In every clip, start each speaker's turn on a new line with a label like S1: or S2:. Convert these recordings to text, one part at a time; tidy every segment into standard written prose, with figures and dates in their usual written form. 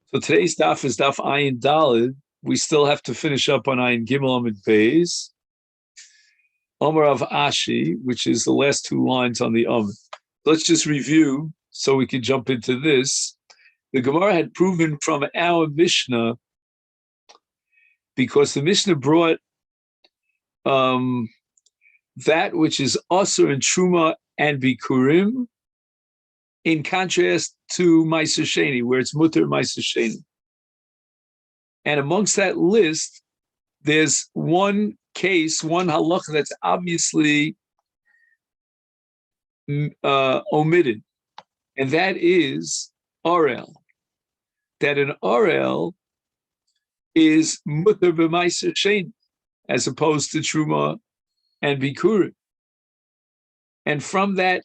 S1: So today's daf is daf Ayin Dalid. We still have to finish up on Ayin Gimel Amid Beis. Omer of Ashi, which is the last two lines on the Amid. Let's just review so we can jump into this. The Gemara had proven from our Mishnah, because the Mishnah brought that which is Asur and Truma and Bikurim, in contrast to Ma'aser Sheni, where it's Mutter Ma'aser Sheni. And amongst that list, there's one case, one halacha that's obviously omitted, and that is Orel. That an Orel is Mutter b'Ma'aser Sheni, as opposed to Truma and Bikurim. And from that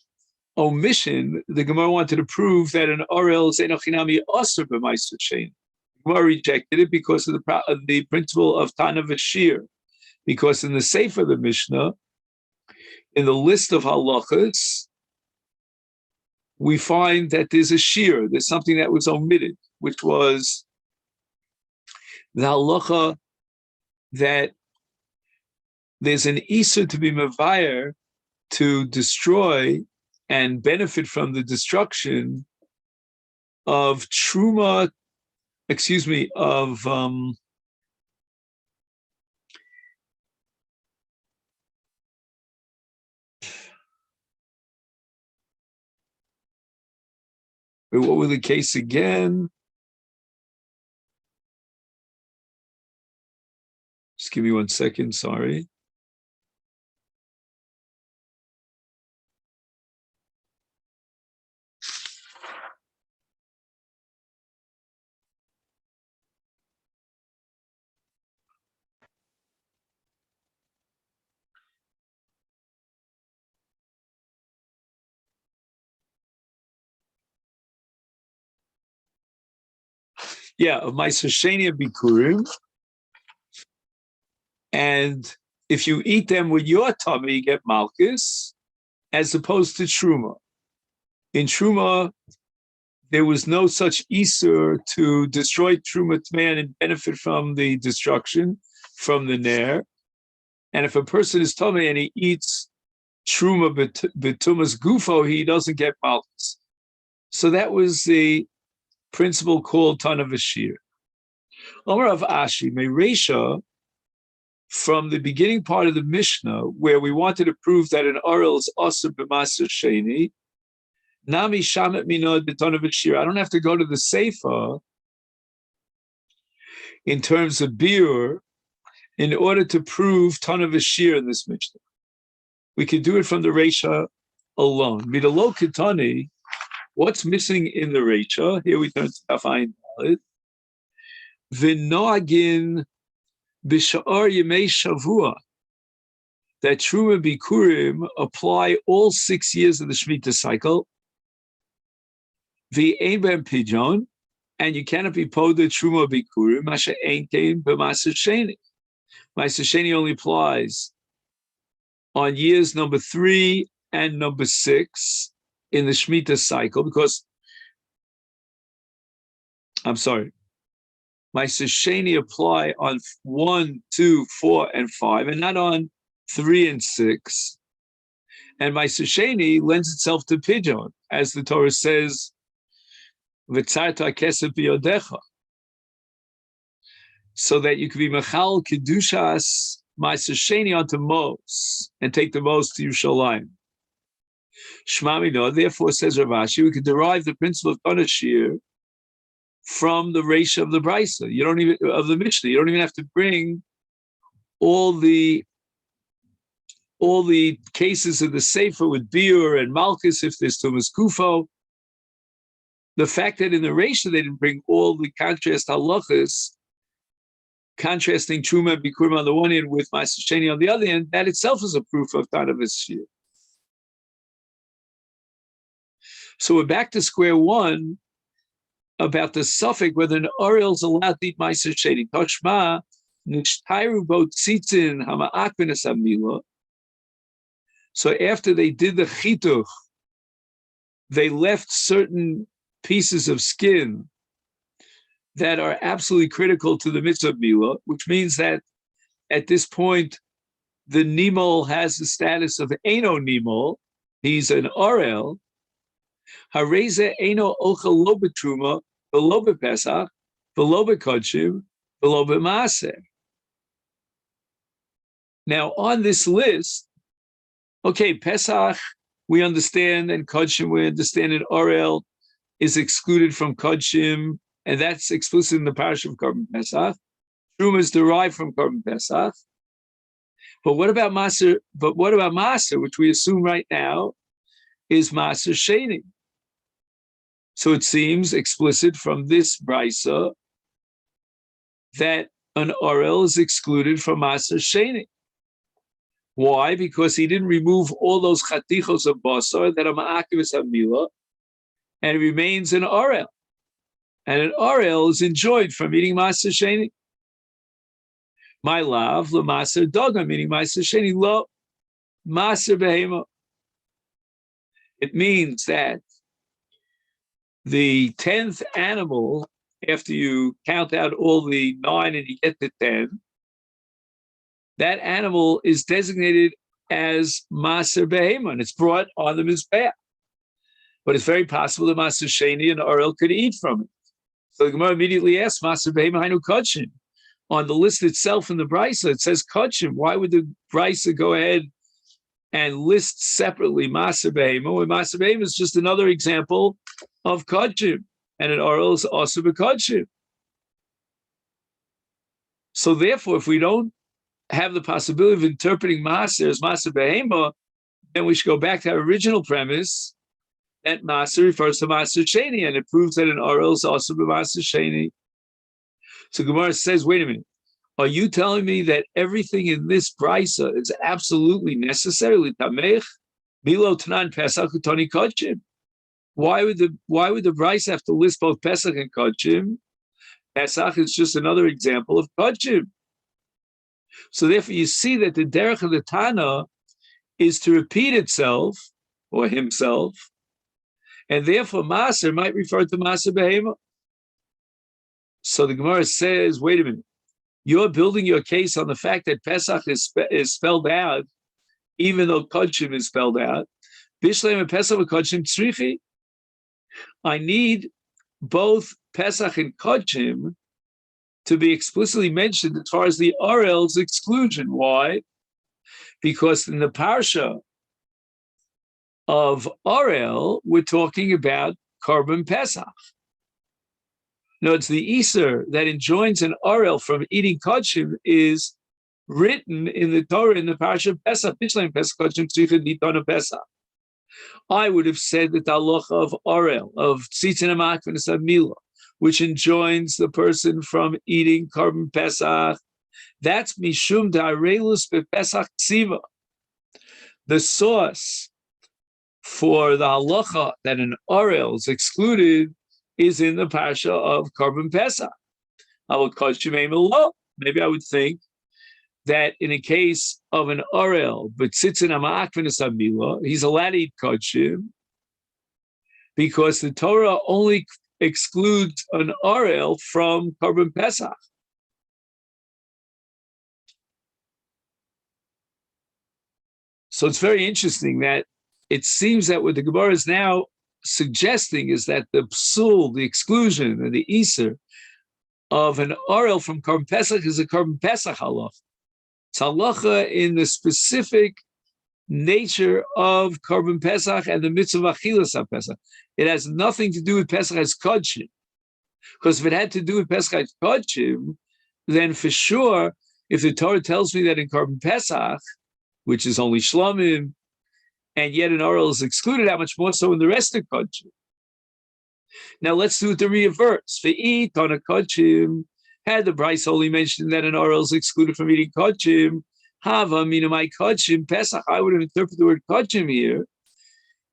S1: omission, the Gemara wanted to prove that an Orel is Enochinami Asur b'Ma'aser Sheni. The Gemara rejected it because of the principle of Tana V'Shir, because in the Sefer of the Mishnah, in the list of halachas, we find that there's a shir, there's something that was omitted, which was the halacha that there's an isur to be mevayer to destroy and benefit from the destruction of truma, of what was the case again? Just give me 1 second, sorry. Yeah, of Ma'aser Sheni and Bikurim. And if you eat them with your tummy, you get Malchus, as opposed to Truma. In Truma, there was no such Isur to destroy Truma Tmean and benefit from the destruction from the Ner. And if a person is tummy and he eats Truma B'tumas Gufo, he doesn't get Malchus. So that was the principle called Tana V'Shir. Omer of Ashi, Meresha, from the beginning part of the Mishnah, where we wanted to prove that an Orel is Asur b'Ma'aser Sheni, Nami Shamet Minod b'Tana V'Shir. I don't have to go to the Sefer in terms of Biur in order to prove Tana V'Shir in this Mishnah. We could do it from the Reisha alone. Midalo Kitani, what's missing in the Reisha? Here we turn to Ayin Dalid. V'noagin b'sha'ar yemei shavua, that Truma Bikurim apply all 6 years of the Shemitah cycle. V'ein b'hem pidyon, and you cannot be poda Truma Bikurim, masha ein kein b'Ma'aser Sheni. Ma'aser Sheni only applies on years number 3 and number 6 in the Shemitah cycle, because, Ma'aser Sheni apply on 1, 2, 4, and 5, and not on 3 and 6. And Ma'aser Sheni lends itself to pidyon, as the Torah says, "V'tzarta kesef b'yodecha," so that you could be mechal kedushas Ma'aser Sheni onto Mos and take the Mos to Yerushalayim. Shma Mino, therefore, says Rav Ashi, we could derive the principle of Tana Shir from the Reisha of the Brisa. You don't even of the Mishnah. You don't even have to bring all the cases of the Sefer with Biur and Malchus if there's Tumas Kufo. The fact that in the Reisha they didn't bring all the contrast halachas, contrasting Truma and Bikurim on the one hand with Ma'aser Sheni on the other hand, that itself is a proof of Tana V'Shir. So we're back to square one about the suffix whether an Orel is allowed to eat Ma'aser Sheni. Toshma nishtayru bo tzitzin hama'ak b'nes hamila. So after they did the chituch, they left certain pieces of skin that are absolutely critical to the mitzvah of milah, which means that at this point, the nimol has the status of eno nimol. He's an orel. Hareze eno ochel lo betruma, v'lo bepesach, v'lo bekodshim, v'lo b'maaseh. Now, on this list, okay, Pesach, we understand, and Kodshim, we understand, and Orel is excluded from Kodshim, and that's explicit in the parish of Korban Pesach. Truma is derived from Korban Pesach. But what about Maser? But what about Maser, which we assume right now is Maser Sheni? So it seems explicit from this brisa that an Orel is excluded from Maser Sheni. Why? Because he didn't remove all those chatichos of basar that are ma'akivis hamila, and it remains an orel. And an orel is enjoyed from eating maser sheni. My love, lo maser doga, meaning maser sheni, lo maser behema. It means that the 10th animal, after you count out all the 9 and you get to 10, that animal is designated as Maser Behema, and it's brought on the Mizbeach. But it's very possible that Maser Sheni and Orel could eat from it. So the Gemara immediately asks, Maser Behema Hainu Kodshim. On the list itself in the Brisa, it says Kodshim. Why would the Brisa go ahead and list separately Maser Behema, when Maser Behema is just another example of Kodshim, and an Orel is also Kodshim? So therefore, if we don't have the possibility of interpreting Maser as Maser Behema, then we should go back to our original premise that Maser refers to Maser Sheni, and it proves that an Orel is also Maser Sheni. So Gemara says, wait a minute, are you telling me that everything in this brisa is absolutely necessary? Tamech, Milo Tanan Pesach Utoni Kodshim. Why would the brisa have to list both Pesach and Kodshim? Pesach is just another example of Kodshim. So therefore, you see that the derech of the Tana is to repeat itself, or himself, and therefore Maser might refer to Maser Behema. So the Gemara says, wait a minute, you're building your case on the fact that Pesach is spelled out, even though Kodshim is spelled out. Bishleim and Pesach and Kodshim tzrichi. I need both Pesach and Kodshim to be explicitly mentioned as far as the Orel's exclusion. Why? Because in the parsha of Orel, we're talking about Korban Pesach. No, it's the Iser that enjoins an Orel from eating Kodshim is written in the Torah in the parsha of Pesach. Pesach. I would have said that the halacha of Orel, of Tzitzin HaMakvenis HaMilah, which enjoins the person from eating Korban Pesach, that's Mishum Da'arelus BePesach Ksiva. The source for the halacha that an Orel is excluded is in the parsha of Korban Pesach. Maybe I would think that in a case of an Orel, but Tzitzin HaMakvenis HaMilah, he's allowed to eat Kodshim, because the Torah only excludes an Orel from Korban Pesach. So it's very interesting that it seems that what the Gemara is now suggesting is that the psul, the exclusion, and the iser of an Orel from Korban Pesach is a Korban Pesach halacha. It's halacha in the specific nature of Korban Pesach and the mitzvah achilas HaPesach. It has nothing to do with Pesach as Kodshim. Because if it had to do with Pesach as Kodshim, then for sure, if the Torah tells me that in Korban Pesach, which is only Shlomim, and yet an Orel is excluded, how much more so in the rest of Kodshim? Now let's do it the reverse. Ve'it on a Kodshim, had the Bryce only mentioned that an Orel is excluded from eating Kodshim, Hava minamai Kodshim Pesach, I would have interpreted the word Kodshim here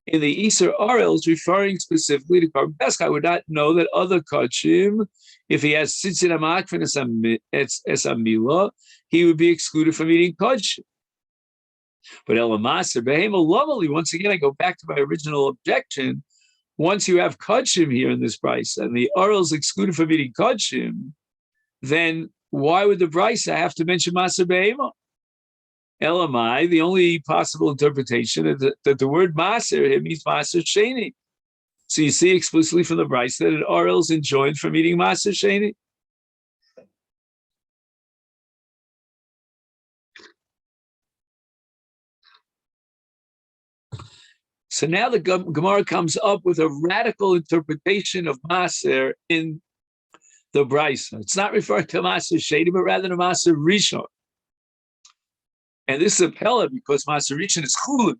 S1: in the Iser Orel is referring specifically to Korban Pesach. I would not know that other Kodshim, if he has Tzitzin HaMakvenis HaMilah, he would be excluded from eating Kodshim. But Ela Maser Behema Lovely, once again, I go back to my original objection. once you have kodshim here in this brisa, and the oral is excluded from eating kodshim, then why would the brisa have to mention maser behema? Elamai, the only possible interpretation is that the word maser here means maser sheni. So you see explicitly from the brisa that an oral is enjoined from eating maser sheni. So now the Gemara comes up with a radical interpretation of maser in the brisa. It's not referring to maser sheni, but rather to maser rishon. And this is a pella because maser rishon is chulin.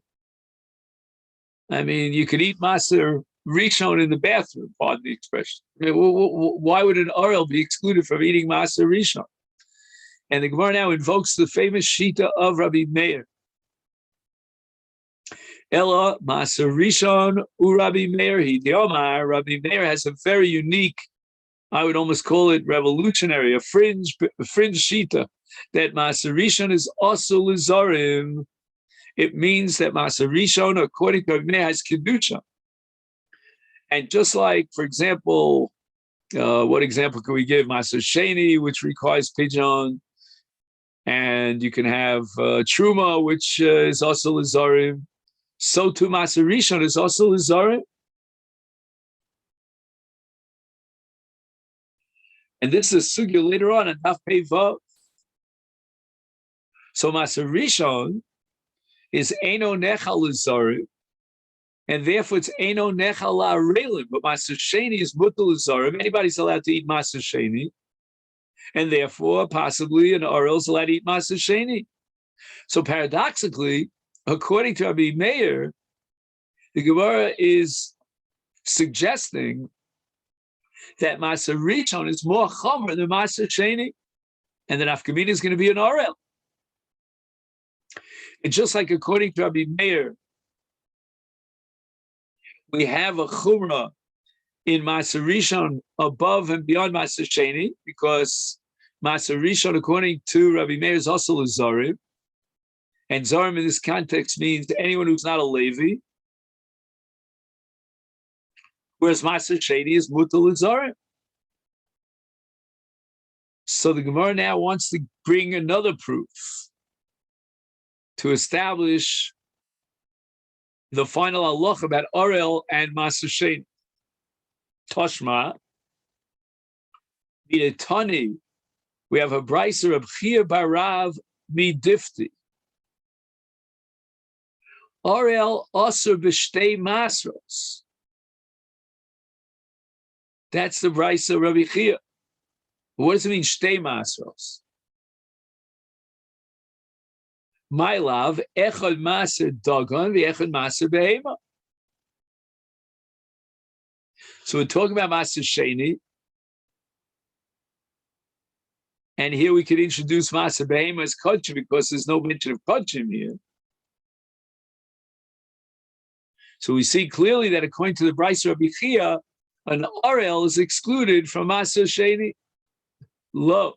S1: I mean, you could eat maser rishon in the bathroom, pardon the expression. I mean, why would an oral be excluded from eating maser rishon? And the Gemara now invokes the famous shita of Rabbi Meir. Ella maser rishon u Rabbi Meir hidiyomar. Rabbi Meir has a very unique, I would almost call it revolutionary, a fringe shita, that maser rishon is also lizarim. It means that maser rishon, according to Rabbi Meir, has kedusha. And just like, for example, what example can we give? Maser sheni, which requires pidyon, and you can have truma, which is also lizarim. So too maser rishon is also lizarim. And this is a sugya later on in Daf Pei Vav. So maser rishon is eno nechal lizarim, and therefore it's eno nechal la'arelim. But maser sheni is mutal lizarim. Anybody's allowed to eat maser sheni, and therefore possibly an oral is allowed to eat maser sheni. So paradoxically, according to Rabbi Meir, the Gemara is suggesting that maser rishon is more chomer than maser sheni, and that nafkamina is going to be an oral. And just like according to Rabbi Meir, we have a chumrah in maser rishon above and beyond maser sheni, because maser rishon, according to Rabbi Meir, is also a zarim. And zarim in this context means anyone who's not a Levi, whereas maser sheni is mutal zarim. So the Gemara now wants to bring another proof to establish the final halach about orel and maser sheni. Toshma, b'etani, we have a brayser of Chia barav midifti. Orel osur b'shtei masros. That's the brayser of Rabbi Chia. What does it mean, shtei masros? My love, echad maser dagon v'echad maser behema. So we're talking about maser sheni, and here we could introduce maser behema as kodshim because there's no mention of kodshim here. So we see clearly that according to the brayser Rabbi Chia, an orel is excluded from maser sheni. Lo.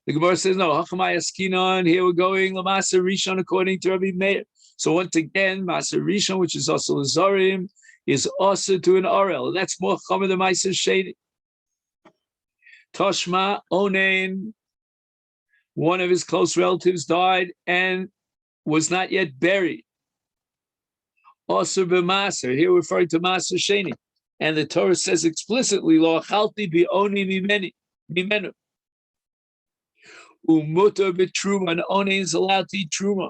S1: The Gemara says, no, Hachamai Askinon, here we're going, Maser Rishon, according to Rabbi Meir. So once again, Maser Rishon, which is also Lazarim, is also to an Orel. That's more Chomer than Maser Sheni. Toshma Onain, one of his close relatives died and was not yet buried. Also b'Maser, here we're referring to Maser Sheni. And the Torah says explicitly, Lo achalti bi'oni mimenu. Umuta b'truma, and onin is allowed to eat truma.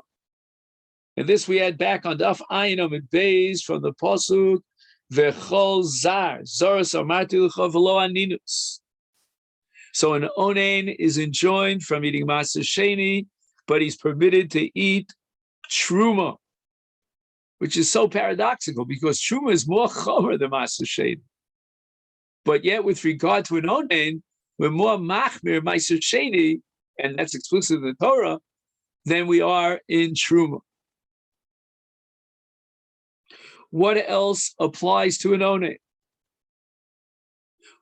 S1: And this we add back on Daf Ayin Amid Beis from the pasuk v'chol zar zaras amarti l'cha v'lo aninus. So an onin is enjoined from eating maser sheni, but he's permitted to eat truma, which is so paradoxical because truma is more chomer than maser sheni. But yet, with regard to an onin, we're more machmir maser sheni, and that's explicit in the Torah, than we are in Truma. What else applies to an onen?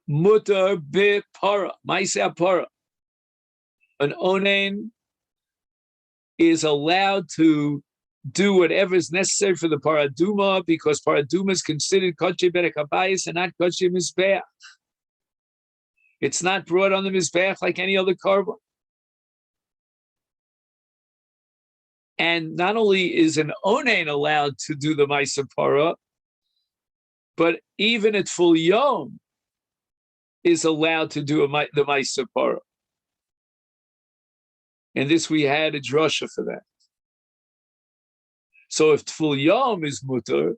S1: Mutar b'para, ma'aseh para. An onen is allowed to do whatever is necessary for the paraduma, because paraduma is considered kodshe berek habayis and not kodshe mizbeach. It's not brought on the mizbeach like any other carbon. And not only is an onain allowed to do the ma'aser para, but even at full yom is allowed to do the ma'aser para. And this we had a drasha for that. So if Tful Yom is mutter,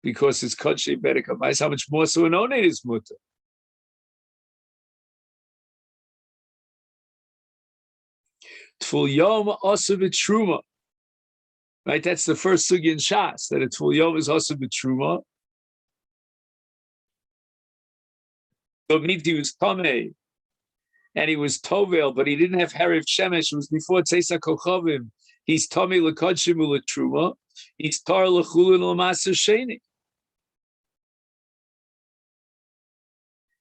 S1: because it's Kodshe Berek HaBayis, how much more so an Onen is mutter? Tful Yom also b'truma. Right, that's the first sugi in Shas, that a Tful Yom is also b'truma. So it means he was Tomei, and he was Tovel, but he didn't have Hariv Shemesh. It was before Tzeisa Kochavim. He's Tomei l'kodshim u'letruma. He's Tar l'chulin l'maser sheni.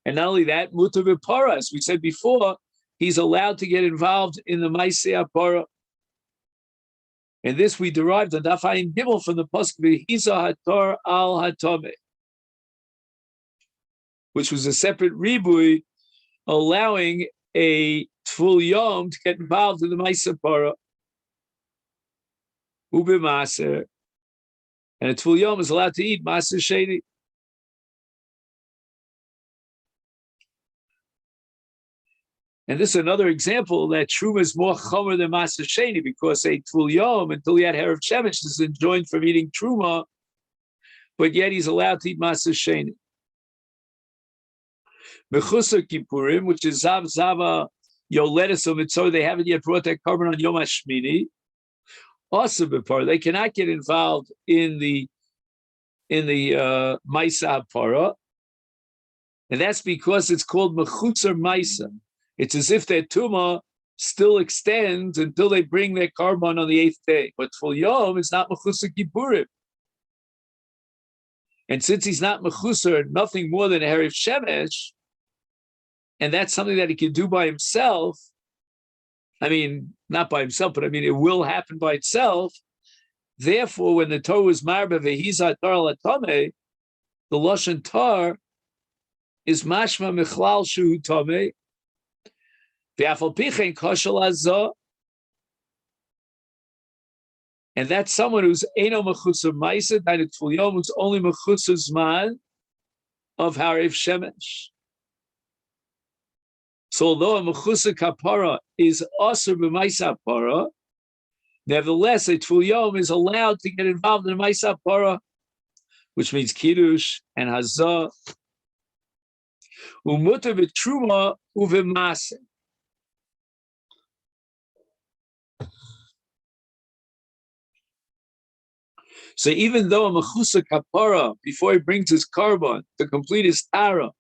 S1: And not only that, mutar v'para, as we said before, he's allowed to get involved in the ma'aseh hapara. And this we derived on Daf Ayin Gimel from the pasuk v'hiza hatar al hatame, which was a separate ribui allowing a Tful Yom to get involved in the ma'aseh hapara. Ube maser, and a Tful Yom is allowed to eat maser sheni. And this is another example that Truma is more chomer than maser sheni, because a Tful Yom, until he had Hariv Shemesh, is enjoined from eating Truma, but yet he's allowed to eat maser sheni. Mechusar Kippurim, which is Zav Zava Yoledes or Mitzor, they haven't yet brought that carbon on Yom HaShmini. Also, they cannot get involved in the Maisa Hapara, and that's because it's called Mechutzer Maisa. It's as if their Tuma still extends until they bring their carbon on the 8th day. But Tful Yom is not Mechutzer Kippurim. And since he's not Mechutzer, nothing more than a Hariv Shemesh, and that's something that he can do by himself, I mean, not by himself, but I mean, it will happen by itself. Therefore, when the Torah was marba ve'hiza tar latame, the lashon tar is mashma michlal shu tame ve'afal pichen kashal azah, and that's someone who's eno mechutzer ma'aseh, that it's Tful Yom, who's only mechutzer zman of Hariv Shemesh. So although a mechutzer kapara is asur b'maisa para, nevertheless a Tful Yom is allowed to get involved in maisa para, which means kiddush and hazah. Umutar v'truma uv'maseh. So even though a mechutzer kapara, before he brings his carbon to complete his tara,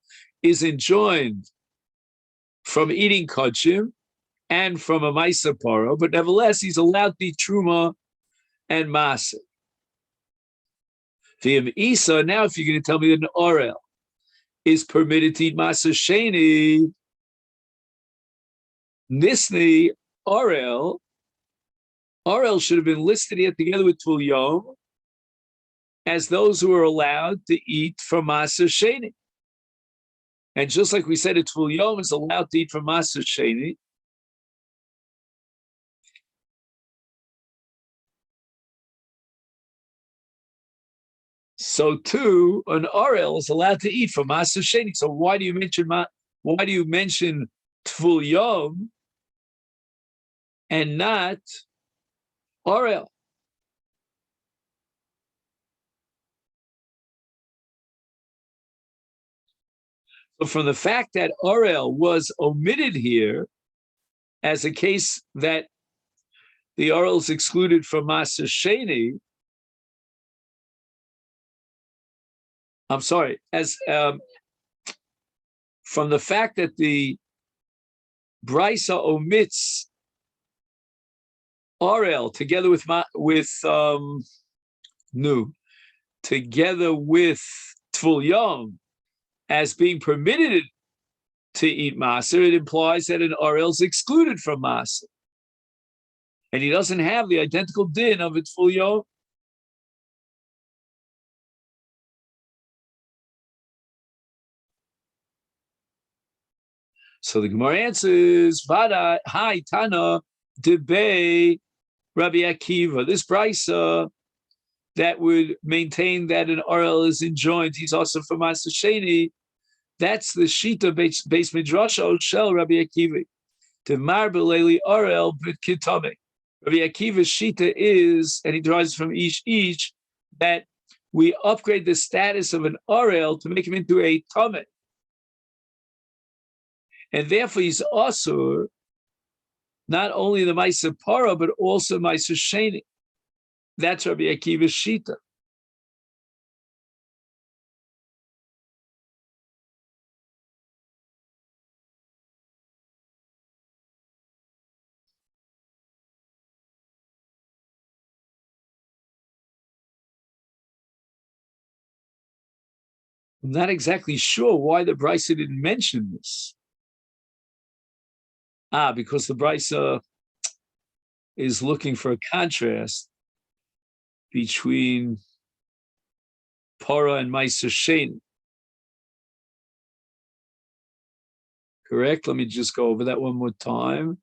S1: is enjoined from eating kodshim and from a ma'aser para, but nevertheless he's allowed to eat truma and maser. V'im isa, now if you're going to tell me that an orel is permitted to eat maser sheni, nisni orel should have been listed here together with Tful Yom as those who are allowed to eat from maser sheni. And just like we said, Tful Yom is allowed to eat from maser sheni, so too an orel is allowed to eat from maser sheni. So why do you mention Tful Yom and not orel? So from the fact that orel was omitted here as a case that the orel is excluded from maser sheni, I'm sorry, as from the fact that the Brisa omits orel together with Tful Yom as being permitted to eat maser, it implies that an orel is excluded from maser, and he doesn't have the identical din of its Tful Yom. So the Gemara answers, Vada, hi, Tana, Debe, Rabbi Akiva. This brisa that would maintain that an Orel is enjoined, he's also from Masechet. That's the Shita base Midrasha Shel Rabbi Akiva. To Marbeleli Orel B'Kitame. Rabbi Akiva's Shita is, and he derives from each, that we upgrade the status of an Orel to make him into a Tameh. And therefore he's also not only the Maisa Para, but also Maisa Sheni. That's Rabbi Akiva's Shita. I'm not exactly sure why the Brisa didn't mention this. Because the Brisa is looking for a contrast between Para and Maisa Sheni. Correct? Let me just go over that one more time.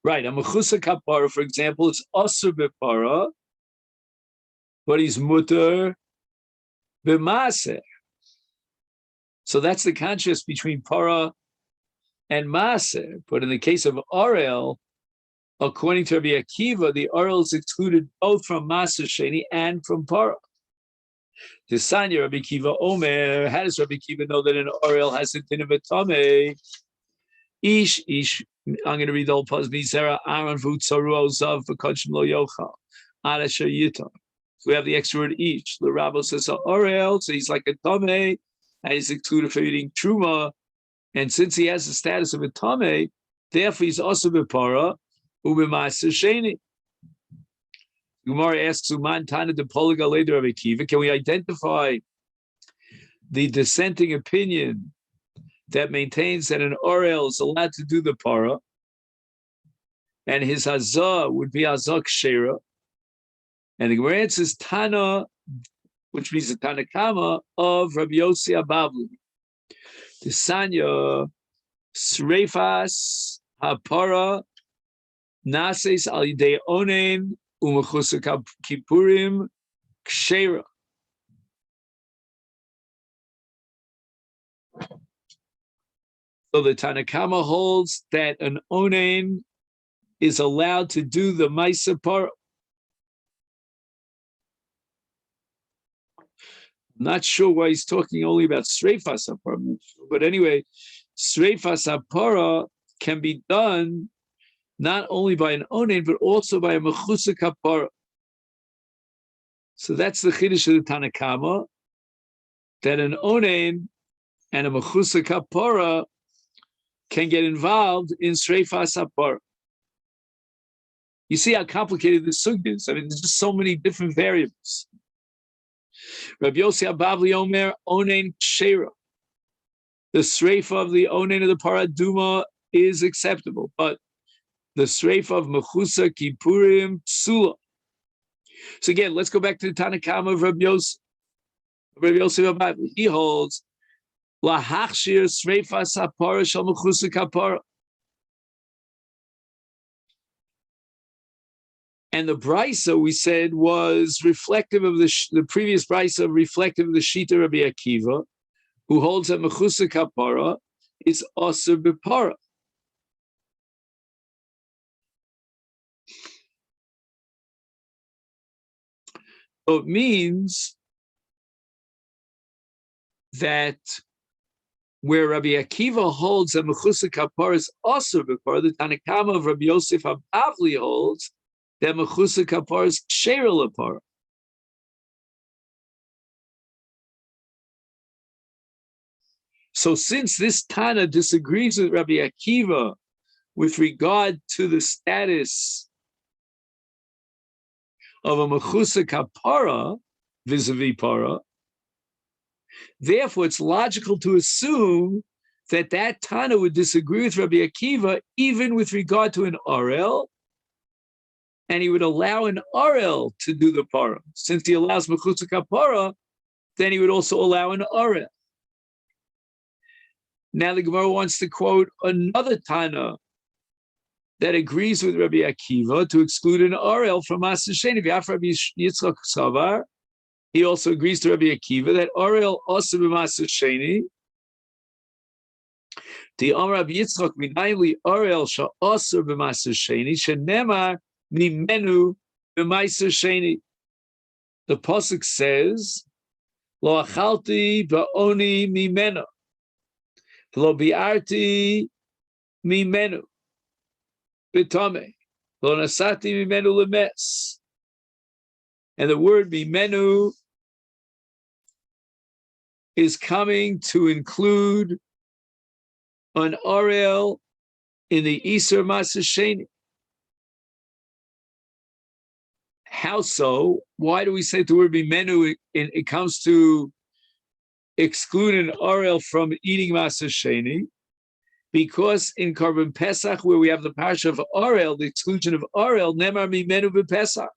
S1: Right, a mechusa kapara, for example, is asur b'para, but he's mutar b'maser. So that's the contrast between para and maser. But in the case of Orel, according to Rabbi Akiva, the Orel is excluded both from maser sheni and from para. The Sanya Rabbi Akiva Omer, how does Rabbi Akiva know that an Orel has a din of a tameh? Ish, I'm going to read the whole puzzle. Mizera Aaron Vutsaru Ozav V'Kodshim Lo Yochal Adasher Yitam. So we have the extra word each. The Rabbi says Orel, so he's like a tameh, and he's excluded from eating truma. And since he has the status of a tameh, therefore he's also b'para u'b'ma'aser sheni. Gemara asks, "Uman tana de poliga later of Akiva." Can we identify the dissenting opinion that maintains that an Orel is allowed to do the para, and his hazah would be hazah kshera? And the Gemara answers Tana, which means the Tanakama of Rabbi Yossi Abavli. The Sanya Sreifas Hapara Nases Al Yidei Onen Umechusa Kippurim Kshera. So the Tanakama holds that an onen is allowed to do the Maisa Para. I'm not sure why he's talking only about Sreifas HaPara, but anyway, Sreifas HaPara can be done not only by an onen, but also by a Mechusa Kapara. So that's the Chiddush of the Tanakama, that an onen and a Mechusa Kapara can get involved in Sreifas HaPara. You see how complicated this sugya is. I mean, there's just so many different variables. Rabbi Yossi Abavli Omer Onen Kshera. The Sreifa of the Onen of the Paraduma is acceptable, but the Sreifa of Mechusa Kippurim Psula. So again, let's go back to the Tanakama of Rabbi Yossi. Rabbi Yossi Abavli, he holds Lahachshir Sreifa Sapara Shal Mechusa Kapara. And the brisa we said was reflective of the previous brisa, reflective of the Shita Rabbi Akiva, who holds that Mechusa Kapara is Asur B'Para. So it means that where Rabbi Akiva holds that Mechusa Kapara is Asur B'Para, the Tanakama of Rabbi Yosef Abavli holds that Mechusa Kapara is Kshera L'Para. So since this Tana disagrees with Rabbi Akiva with regard to the status of a Mechusa Kapara vis-a-vis Para, therefore it's logical to assume that that Tana would disagree with Rabbi Akiva even with regard to an Orel and he would allow an Arel to do the para. Since he allows Mechutz Kapara, then he would also allow an Arel. Now the Gemara wants to quote another Tana that agrees with Rabbi Akiva to exclude an Arel from Masechet. Rabbi Yitzchak Savar, he also agrees to Rabbi Akiva that Arel also b'Masechet. The Amar Rabbi Yitzchak minayli Arel sha'asur b'Masechet shenemar mimenu b'Masechet. The pasuk says, "Lo achalti ba'oni mimena, lo bi'arti mimenu b'tameh, lo nasati mimenu lemes." And the word mimenu is coming to include an Arel in the Isur Masechet. How so? Why do we say the word mimenu? It comes to exclude an Arel from eating Masechet, because in Korban Pesach, where we have the parsha of Arel, the exclusion of Arel, nemar mimenu b'Pesach.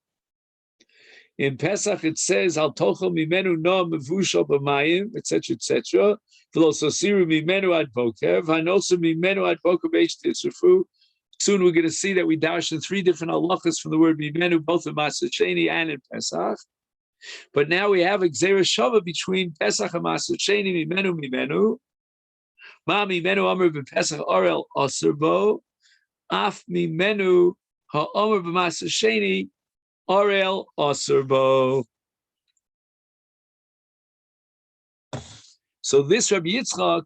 S1: In Pesach it says, "Al tochel mimenu no mevushal b'mayim," etc., etc. V'lo mimenu ad boker, v'anosu mimenu ad boker b'eish titzrufu. Soon we're going to see that we dash in three different halachas from the word mimenu, both in Masechet and in Pesach. But now we have a gzeira shava between Pesach and Masechet, mimenu. Ma mimenu amar b'Pesach Arel aser bo, af mimenu ha'amar b'Masechet Arel aser bo. So this Rabbi Yitzchak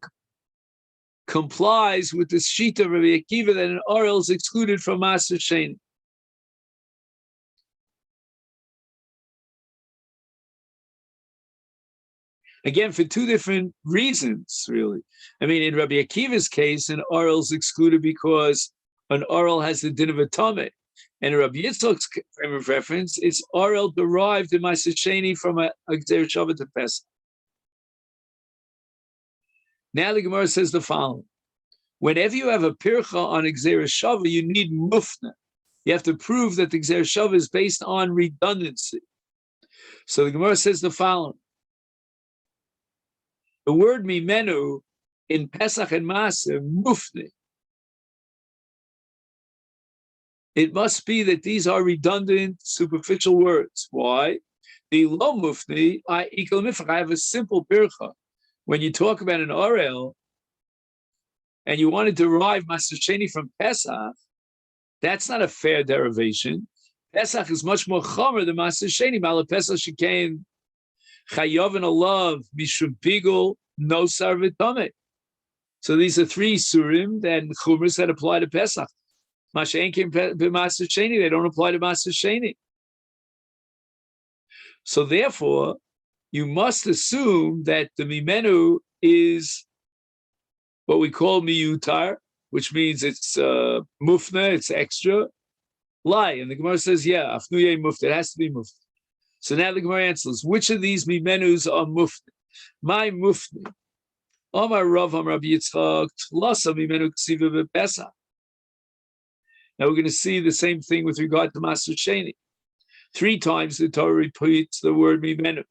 S1: complies with the shita of Rabbi Akiva that an Arel is excluded from Masechet. Again, for two different reasons, really. I mean, in Rabbi Akiva's case, an Arel is excluded because an Arel has the din of a tameh. And in Rabbi Yitzchak's frame of reference, it's Arel derived in Masechet from a Gzeir Shabbat to Pesach. Now the Gemara says the following. Whenever you have a pircha on a Gzeir Shabbat, you need mufna. You have to prove that the Gzeir Shabbat is based on redundancy. So the Gemara says the following. The word mimenu in Pesach and Maaseh, mufni. It must be that these are redundant, superficial words. Why? The lo mufni, I have a simple pircha. When you talk about an Arel, and you want to derive Masechet from Pesach, that's not a fair derivation. Pesach is much more chomer than Masechet. Mala Pesach shekain chayav and alav mishum pigul no sarvitame. So these are three surim that chumras that apply to Pesach. Mashen came b'Masechet, they don't apply to Masechet. So therefore, you must assume that the mimenu is what we call miyutar, which means it's mufna, it's extra. Lie. And the Gemara says, yeah, afnuye mufta, it has to be mufta. So now the Gemara answers, which of these mimenus are mufta? My mufta. Omar Rav Rabbi Yitzchak, tlasa mimenu ksiva b'Pesach. Now we're going to see the same thing with regard to Masechet. 3 times the Torah repeats the word mimenu.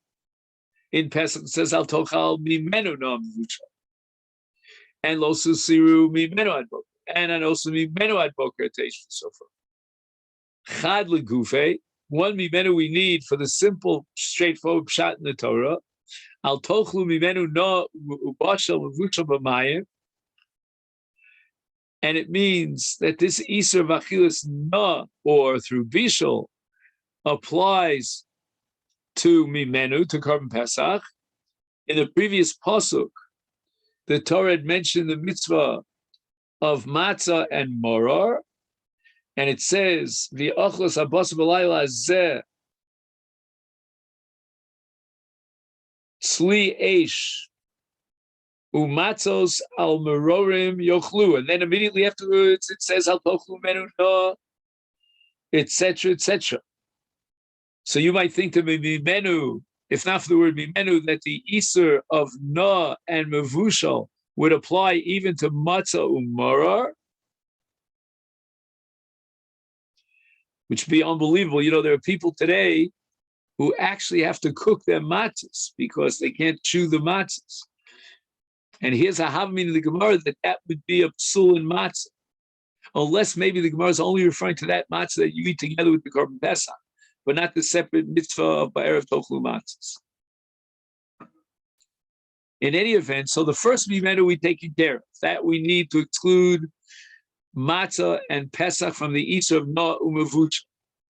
S1: In Pesach it says, Al tochal mimenu no mevushal. And lo susiru mimenu ad boker. And also mimenu ad boker teish and so forth. Chad legufe, one mimenu we need for the simple, straightforward pshat in the Torah. Al tochlu mimenu no ubashal mevushal b'mayim. And it means that this Isur Vachilas Na, or through Bishul, applies to Mimenu, to Korban Pesach. In the previous Pasuk, the Torah had mentioned the mitzvah of Matzah and Morar, and it says, V'achlos habas b'layla zeh tzli eish Umatzos al merorim yochlu, and then immediately afterwards it says al tochlu menu na, etc., etc. So you might think to be menu, if not for the word menu, that the isur of na and mevushal would apply even to matzah umarar. which would be unbelievable. There are people today who actually have to cook their matzahs because they can't chew the matzahs. And here's a havamina in the Gemara that would be a psul in matzah, unless maybe the Gemara is only referring to that matzah that you eat together with the Korban Pesach, but not the separate mitzvah of Ba'erev Tochlu matzahs. In any event, so the first mimenu we take care of, that we need to exclude matzah and Pesach from the Isur of Noah Umavucha.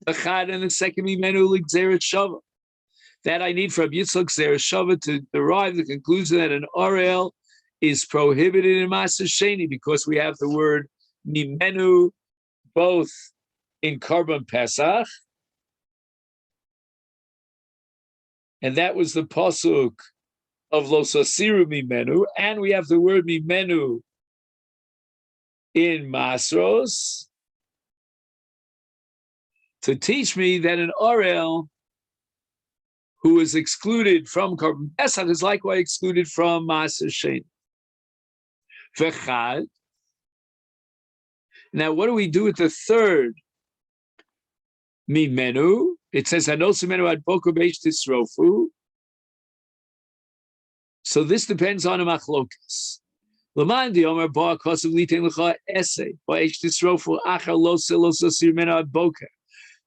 S1: The Chad and the second mimenu l'gzeret shava. That I need from Yitzchak Gzeret shava to derive the conclusion that an orel is prohibited in Maser Sheni because we have the word mimenu both in Korban Pesach, and that was the pasuk of Lo Sasiru Mimenu, and we have the word Mimenu in Masros to teach me that an Orel who is excluded from Korban Pesach is likewise excluded from Maser Sheni. V'chad. Now, what do we do with the third Mimenu? It says Hanos Mimenu ad Boker Beish Tisrofu. So this depends on a machlokas. L'man di Omer ba kosav litein l'cha esay ba'esh tisrofu achar lo sasir mena ad boker,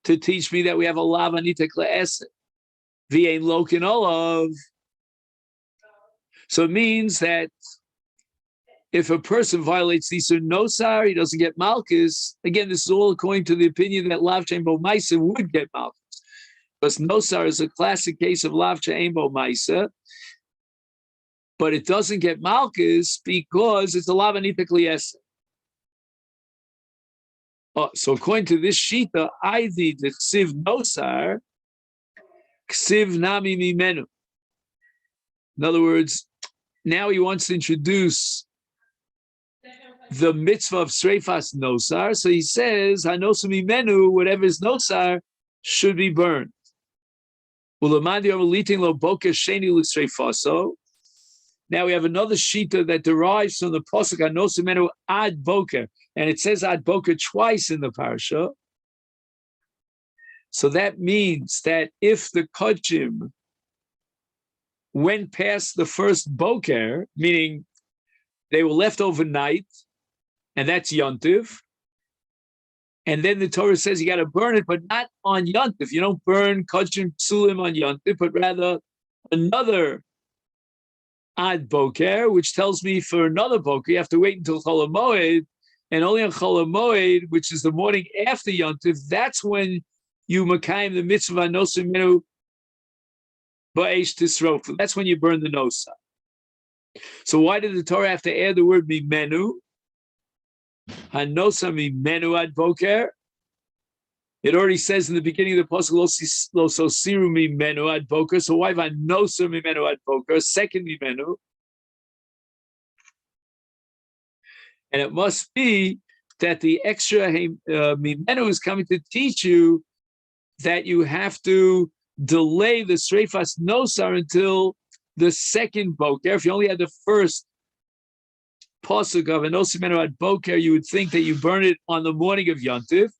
S1: to teach me that we have a lav anitek le'esay v'ein lokin olav. So it means that if a person violates Isur Nosar, he doesn't get Malchus. Again, this is all according to the opinion that Lav She'ein Bo Maisa would get Malchus, because Nosar is a classic case of Lav She'ein Bo Maisa. But it doesn't get Malchus because it's a Lavanipik Liesa. So according to this Shita, the Ksiv Nosar, Ksiv Nami Mimenu. In other words, now he wants to introduce the mitzvah of Sreifas Nosar. So he says, Hanosu Mimenu, whatever is Nosar, should be burned. Ulamandi Omeliting Lo Boker Sheni L'Sreifaso. Now we have another shita that derives from the pasuk Hanos Mimenu ad boker, and it says ad boker twice in the parasha. So that means that if the kodshim went past the first boker, meaning they were left overnight, and that's yontiv, and then the Torah says you got to burn it, but not on yontiv. You don't burn kodshim psulim on yontiv, but rather another ad boker, which tells me for another boker, you have to wait until Chol HaMoed, and only on Chol HaMoed, which is the morning after Yontif, that's when you makayim the mitzvah Hanos Mimenu ba'esh tisrofu. That's when you burn the nosa. So why did the Torah have to add the word mimenu? Hanosa mimenu ad boker. It already says in the beginning of the pasuk lo sosiru mimenu ad boker. So why hanosa mimenu ad boker? Second mimenu, and it must be that the extra mimenu is coming to teach you that you have to delay the sreifas nosar until the second boker. If you only had the first pasuk of hanosa mimenu ad boker, you would think that you burn it on the morning of Yontif.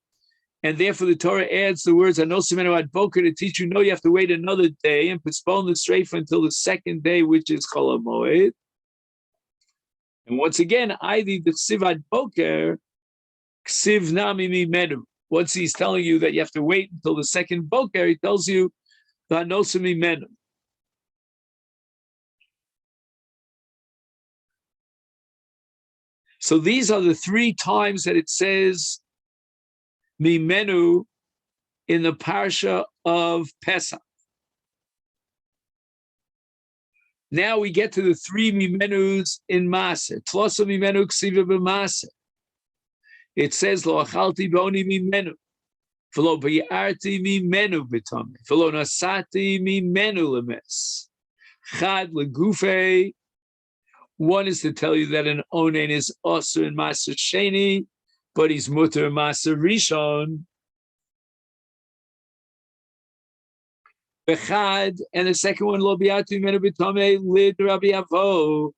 S1: And therefore, the Torah adds the words "Hanos Mimenu ad boker" to teach you, no, you have to wait another day and postpone the streifa until the second day, which is Chol HaMoed. And once again, the ksiv ad boker, ksiv nami mimenu. Once he's telling you that you have to wait until the second boker, he tells you the Hanos Mimenu. So these are the three times that it says Mimenu in the parsha of Pesach. Now we get to the three Mimenus in Maseh. Tlosa Mimenu ksiva b'Maseh. It says Lo achalti boni Mimenu, v'lo b'yarti Mimenu b'tomei, v'lo nasati Mimenu lemes. Chad legufei. One is to tell you that an onen is also in Maser Sheni, but he's mutter Maser Rishon. Bechad, and the second one, Lo biatu mimenu b'tomei lid Rabbi Avo,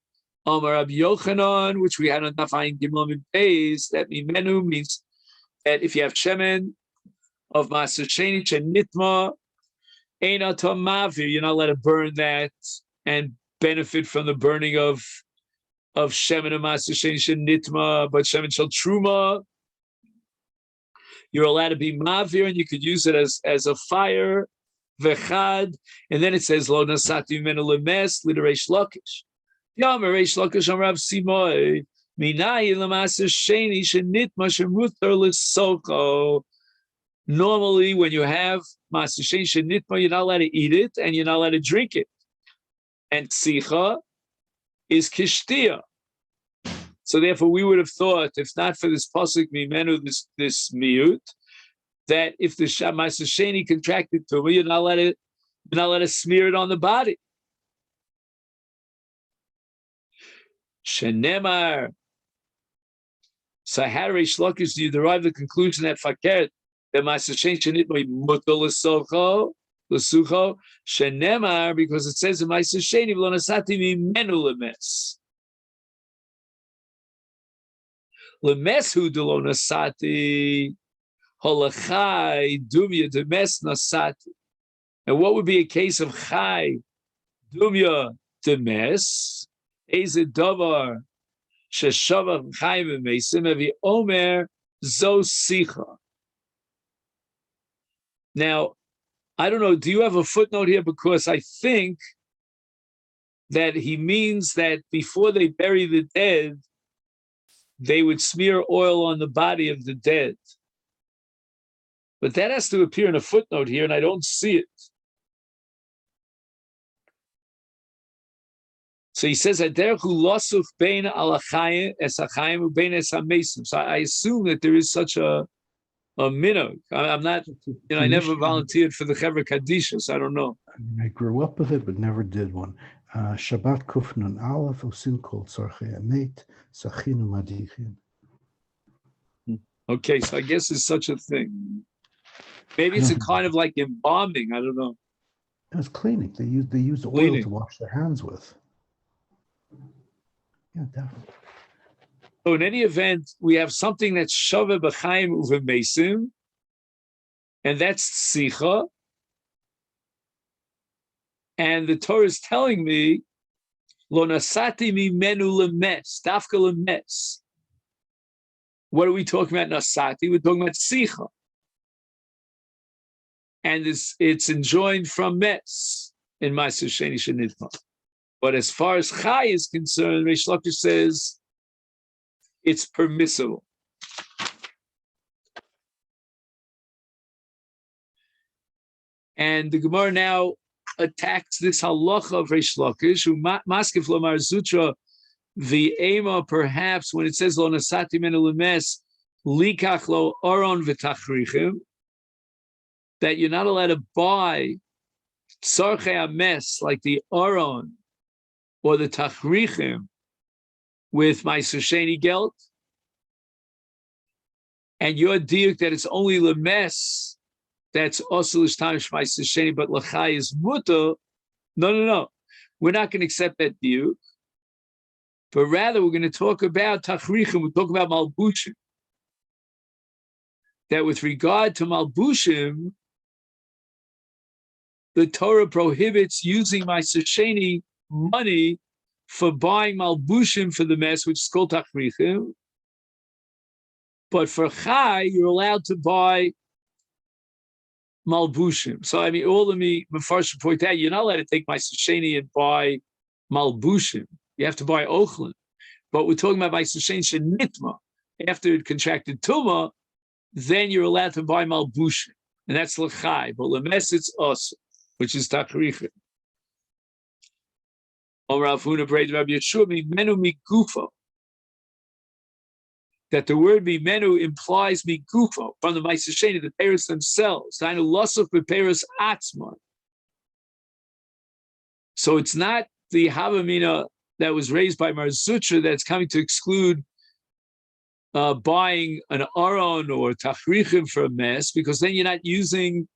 S1: Amar Rabbi Yochanan, which we had on Tafayin Gimel Days, that mimenu means that if you have shemen of Masechet Nitma Ein Atam Mavir. You're not allowed to burn that and benefit from the burning of Shemen and Masechet Nitma, but Shemen Shel Truma, you're allowed to be Mavir, and you could use it as a fire. Vechad, and then it says Lo Nasati Menu Lemes Lidereish Lakish. Yom Reish Lakish Amrav Simoy Minai Lamasesheni Shenitma Shemutar Lisoko. Normally, when you have Masechet Shenitma, you're not allowed to eat it and you're not allowed to drink it. And Tzicha is Kishtia. So therefore, we would have thought, if not for this pasuk Mimenu, this miut, that if the Masechet contracted tumah, you're not allowed to smear it on the body. Shenemar. So how Reish Lakish do you derive the conclusion that fakert that Masechet Shenitma mutal l'sucho shenemar, because it says in Masechet v'lo nasati mimenu lemes. Lemesu de lo nasati holachai dumya demes nasati. And what would be a case of chai dumya demes? Ezed davar sheshavav chai v'meisim evi omer zo sicha. Now, I don't know, do you have a footnote here? Because I think that he means that before they bury the dead, they would smear oil on the body of the dead. But that has to appear in a footnote here, and I don't see it. So he says, "Aderchu losuf bein alachayim esachayim ubein esamesim." So I assume that there is such a minhag. I'm not, I never volunteered for the Chevra Kadisha, so I don't know.
S2: I grew up with it, but never did one. Shabbat Kufnan Aleph Osim Kol Tzarchei Emet Sachinu Madichin.
S1: Okay, so I guess there's such a thing. Maybe it's a kind of like embalming. I don't know.
S2: It's cleaning. They use oil
S1: Cleaning
S2: to wash their hands with. Yeah, definitely.
S1: So in any event, we have something that's Shaveh B'chaim Uvemesim, and that's Tzicha. And the Torah is telling me, Lo nasati mimenu lemes, dafka lemes. What are we talking about, nasati? We're talking about Tzicha. And it's enjoined from mes in Masechet Shenitma. But as far as Chai is concerned, Reish Lakish says it's permissible. And the Gemara now attacks this halacha of Reish Lakish, who maskif lomar zutra the ema, perhaps when it says lo nasati menu lemes likach lo aron v'tachrichim, that you're not allowed to buy tzarchei ames like the aron or the tachrichim with my Masechet geld, and your diuk that it's only lemes that's also l'shtamish Masechet, but l'chai is muta. No. We're not going to accept that diuk, but rather we're going to talk about tachrichim. We'll talk about malbushim. That with regard to malbushim, the Torah prohibits using Masechet money for buying malbushim for the mess, which is called tachrichim. But for chai, you're allowed to buy malbushim. So I mean, all of me mefarshim point out, you're not allowed to take Masechet and buy malbushim. You have to buy ochlin. But we're talking about Masechet shenitma. After it contracted tumah, then you're allowed to buy malbushim, and that's l'chai. But lemes it's us, which is tachrichim. That the word mimenu implies migufo from the Masechet, the peiros themselves. So it's not the havamina that was raised by Mar Zutra that's coming to exclude buying an aron or tachrichim for a mess, because then you're not using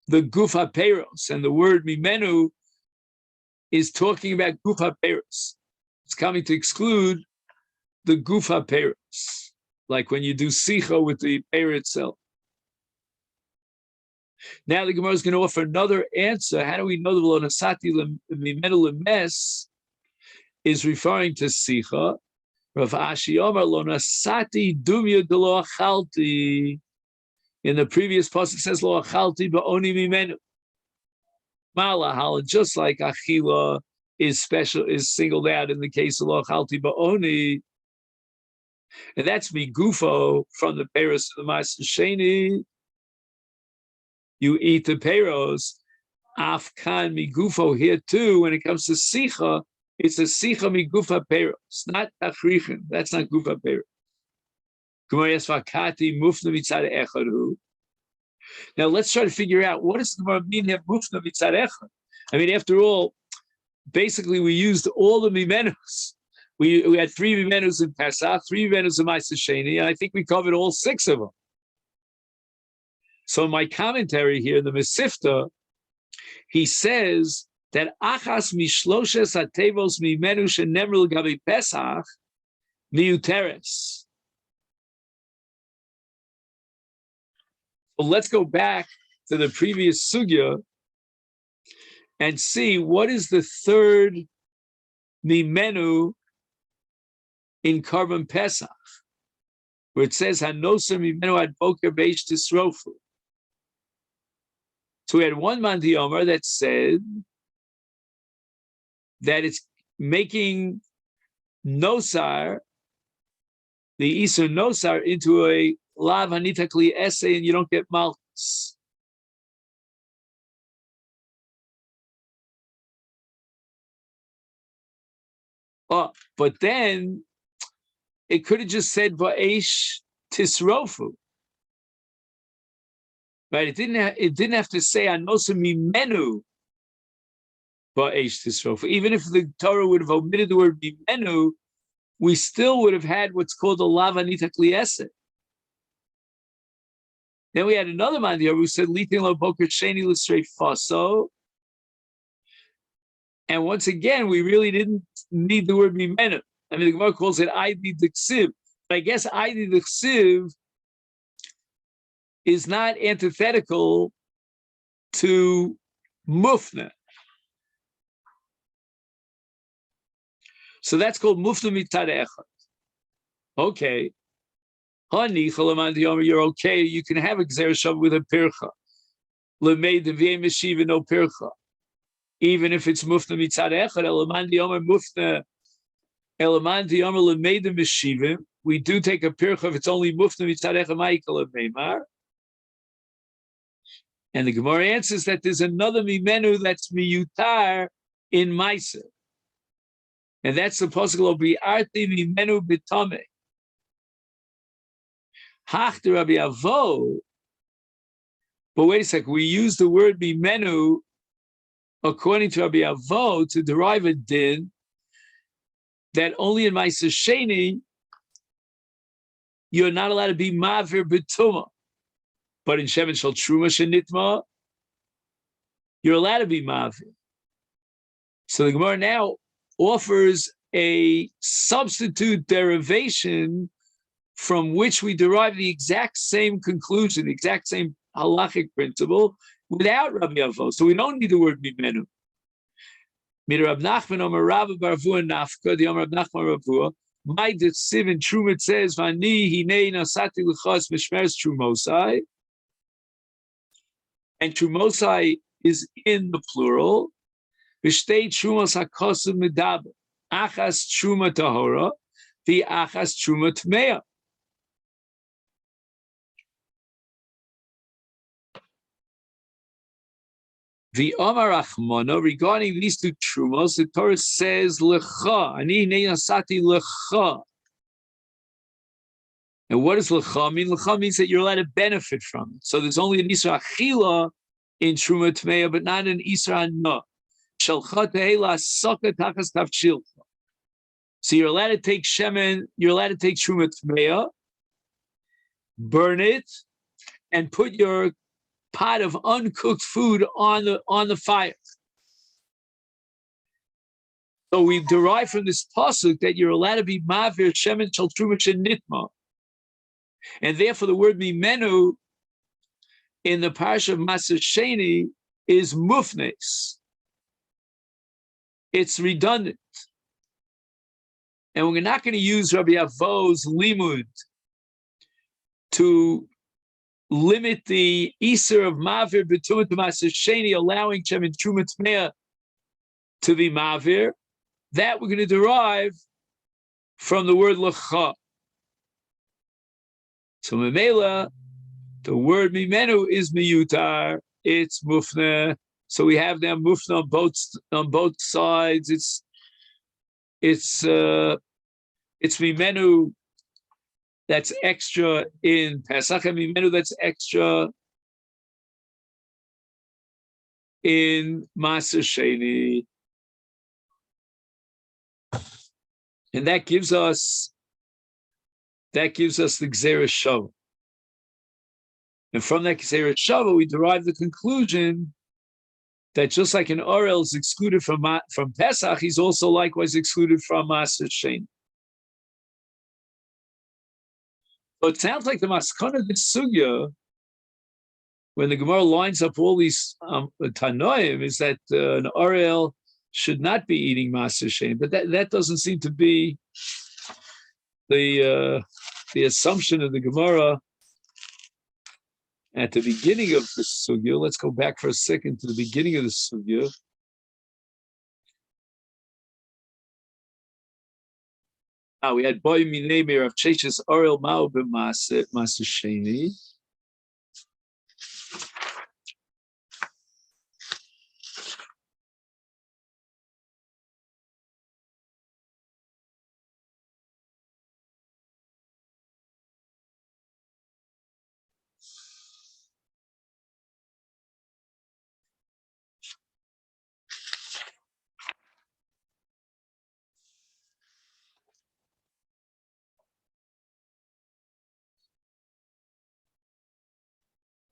S1: the gufa peiros, and the word mimenu is talking about gufa peiros. It's coming to exclude the gufa peiros, like when you do sicha with the peir itself. Now the Gemara is going to offer another answer. How do we know the lo nasati mimenu lemes is referring to sicha? Rav Ashi Omar lo nasati dumya de lo achalti. In the previous pasuk says lo achalti ba'oni mimenu. Malahal, just like achila is special, is singled out in the case of lo achalti ba'oni, and that's migufo from the peros of the Masechet. You eat the peros. Afkan migufo here too. When it comes to sicha, it's a sicha migufa peros, not achrichin. That's not gufa peros. Now let's try to figure out what does the Gemara mean here mufna mitzad echad. I mean, after all, basically we used all the mimenus. We had 3 mimenus in Pesach, 3 mimenus in Masechet, and I think we covered all 6 of them. So my commentary here, the Mesifta, he says that achas mishloshes atevos mimenu shenemru gabi Pesach miuteres. Well, let's go back to the previous sugya and see what is the third mimenu in Karban Pesach, where it says Hanoser mimenu ad boker beish tisrofu. So we had one Mandi Omer that said that it's making nosar, the Isur nosar, into a lav hanita kli essay, and you don't get malchus. Oh, but then it could have just said va'esh tisrofu. Right? It didn't have to say anosa mimenu va'esh tisrofu. Even if the Torah would have omitted the word mimenu, we still would have had what's called a lav hanita kli essay. Then we had another man here who said litin lo boker sheni l'srei faso. And once again, we really didn't need the word mimenu. I mean, the Gemara calls it Aidi Diksiv. But I guess Aidi Diksiv is not antithetical to Mufna. So that's called Mufna Mitzad Echad. Okay. You're okay. You can have a Gzer Shav with a Pircha. Lemei Devei Meshiva no Pircha. Even if it's Mufna Mitzad Echad, Elaman Diyomer Mufna. We do take a pircha if it's only mufna mitzad echad ma'ikal meimar. And the Gemara answers that there's another mimenu that's miyutar in Meiser. And that's the possible of bi'arti mimenu b'tame. Hach de Rabbi Avo. But wait a second, we use the word mimenu according to Rabbi Avo to derive a din that only in Masechet you're not allowed to be mavir b'tuma, but in Shemen Shel Truma Shenitma you're allowed to be mavir. So the Gemara now offers a substitute derivation from which we derive the exact same conclusion, the exact same halachic principle without Rabbi Avo. So we don't need the word mimenu. Rab Nachman Omer Rabba Barvua Nafka, the Omer Rab Nachman Barvua, my Siv in Truma says, Vani Hinei Nasati L'chas Mishmeres Trumosai. And Trumosai is in the plural. Vishtei Trumos HaKosu Medaber. Achas Truma Tahora, the Achas Truma Tmeya. The Omar Achmona, regarding these 2 trumos, the Torah says lecha. Ani neyasati lecha. And what does lecha mean? Lecha means that you're allowed to benefit from it. So there's only an isra achila in truma tmeya, but not an isra na. Shalcha tehela saka tachas tavshilcha. So you're allowed to take shemen. You're allowed to take truma tmeya, burn it, and put your pot of uncooked food on the fire. So we derive from this pasuk that you're allowed to be mavir shemen shel truma shenitma, and therefore the word mimenu in the parsha of Masechet is mufnes. It's redundant. And we're not going to use Rabbi Avo's limud to limit the Iser of Mavir B'tumah to Masechet, allowing Shem and Truma Tmeah to be Mavir. That we're going to derive from the word L'cha. So Memela, the word Mimenu is Miyutar. It's Mufne. So we have them Mufne on both sides. It's Mimenu that's extra in Pesach, and Mimenu that's extra in Maser Sheni. And that gives us the Gzeres Shava. And from that Gzeres Shava, we derive the conclusion that just like an Orel is excluded from Pesach, he's also likewise excluded from Maser Sheni. So it sounds like the Maskana of this Sugya, when the Gemara lines up all these Tanoim, is that an Orel should not be eating Maser Sheni, but that doesn't seem to be the assumption of the Gemara at the beginning of the Sugya. Let's go back for a second to the beginning of the Sugya. We had Boy Minemir of Cheshes Orel Mao b'Maser Sheni.